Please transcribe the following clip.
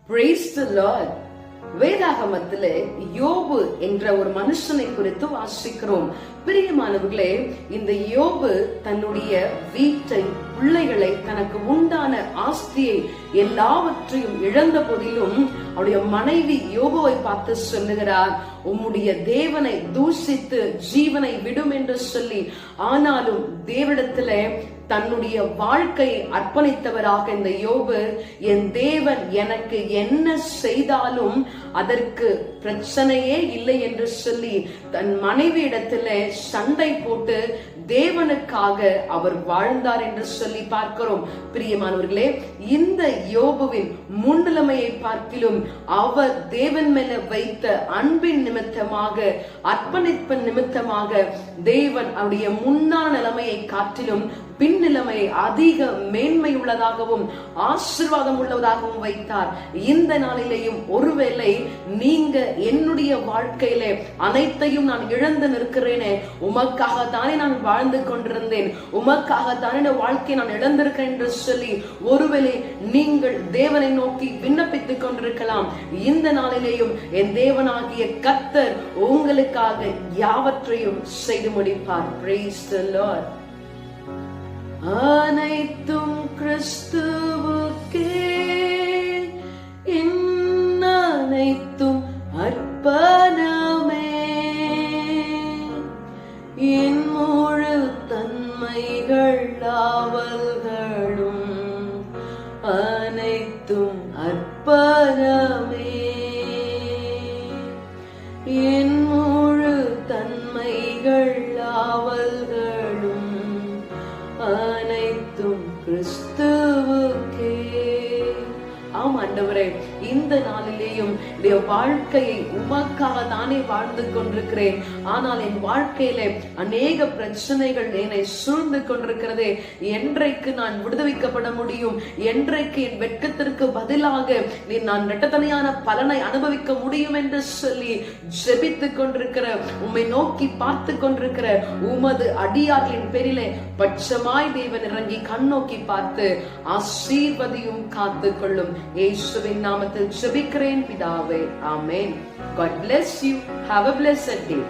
Praise the Lord. வேதாகமத்திலே யோபு என்ற ஒரு மனுஷனை குறித்து வாசிக்கிறோம். பிரியமானவர்களே, இந்த யோபு தன்னுடைய வீட்டை, பிள்ளைகளை, தனக்கு உண்டான ஆஸ்தியை எல்லாவற்றையும் இழந்த போதிலும் அவருடைய மனைவி யோபுவை பார்த்து சொல்லுகிறார், உம்முடைய தேவனை தூஷித்து ஜீவனை விடும் என்று சொல்லி, ஆனாலும் தேவனிடத்திலே தன்னுடைய வாழ்க்கையை அர்ப்பணித்தவராக இந்த யோபு, என் தேவன் எனக்கு என்ன செய்தாலும் அதற்கு பிரச்சனையே இல்லை என்று சொல்லி தன் மனைவி இடத்திலே சண்டை போட்டு தேவனுக்காக அவர் வாழ்ந்தார் என்று சொல்லி பார்க்கிறோம். பிரியமானவர்களே, இந்த யோபுவின் முன்னிலைமையை பார்க்கிலும் அவர் தேவன் மேல வைத்த அன்பின் நிமித்தமாக, அர்ப்பணிப்பின் நிமித்தமாக தேவன் அவருடைய முன்னாள் நிலைமையை காட்டிலும் பின் நிலைமை அதிக மேன்மை உள்ளதாகவும் ஆசீர்வாதம் உள்ளதாகவும் வைத்தார். இந்த நாளிலேயும் ஒருவேளை நீங்க என்னுடைய வாழ்க்கையிலே அனைத்தையும் நான் இழந்து நிற்கிறேனே, உமக்காக தானே நான் வாழ்ந்து கொண்டிருந்தேன், உமக்காக தானே வாழ்க்கையை நான் இழந்திருக்கிறேன் என்று சொல்லி ஒருவேளை நீங்கள் தேவனை நோக்கி விண்ணப்பித்துக் கொண்டிருக்கலாம். இந்த நாளிலேயும் என் தேவனாகிய கர்த்தர் உங்களுக்காக யாவற்றையும் செய்து முடிப்பார். Praise the Lord. அனைத்தும் கிறிஸ்துவுக்கே, அனைத்தும் அர்ப்பணமே, என் முழு தன்மைகள் ஆவல்களும் அனைத்தும் அர்ப்பணமே, என் முழு தன்மைகள் ஆவல்களும் அனைத்தும் கிறிஸ்துவுக்கே. ஆம் ஆண்டவரே, இந்த நாளிலேயும் வாழ்க்கையை உமக்காக தானே வாழ்ந்து கொண்டிருக்கிறேன். ஆனால் என் வாழ்க்கையில அநேக பிரச்சனைகள் என்னை சூழ்ந்து கொண்டிருக்கிறதே, என்றைக்கு நான் விடுவிக்கப்பட முடியும், என்றைக்கு என் வெட்கத்திற்கு பதிலாக நான் இரட்டத்தனையான பலனை அனுபவிக்க முடியும் என்று சொல்லி ஜெபித்துக் கொண்டிருக்கிற, உம்மை நோக்கி பார்த்து கொண்டிருக்கிற உமது அடியார்களின் பேரிலே பட்சமாய் தேவன் இறங்கி கண்ணோக்கி பார்த்து ஆசீர்வதியும் காத்து கொள்ளும். இயேசுவின் நாமத்தில் ஜெபிக்கிறேன் பிதாவே, ஆமென். God bless you. Have a blessed day.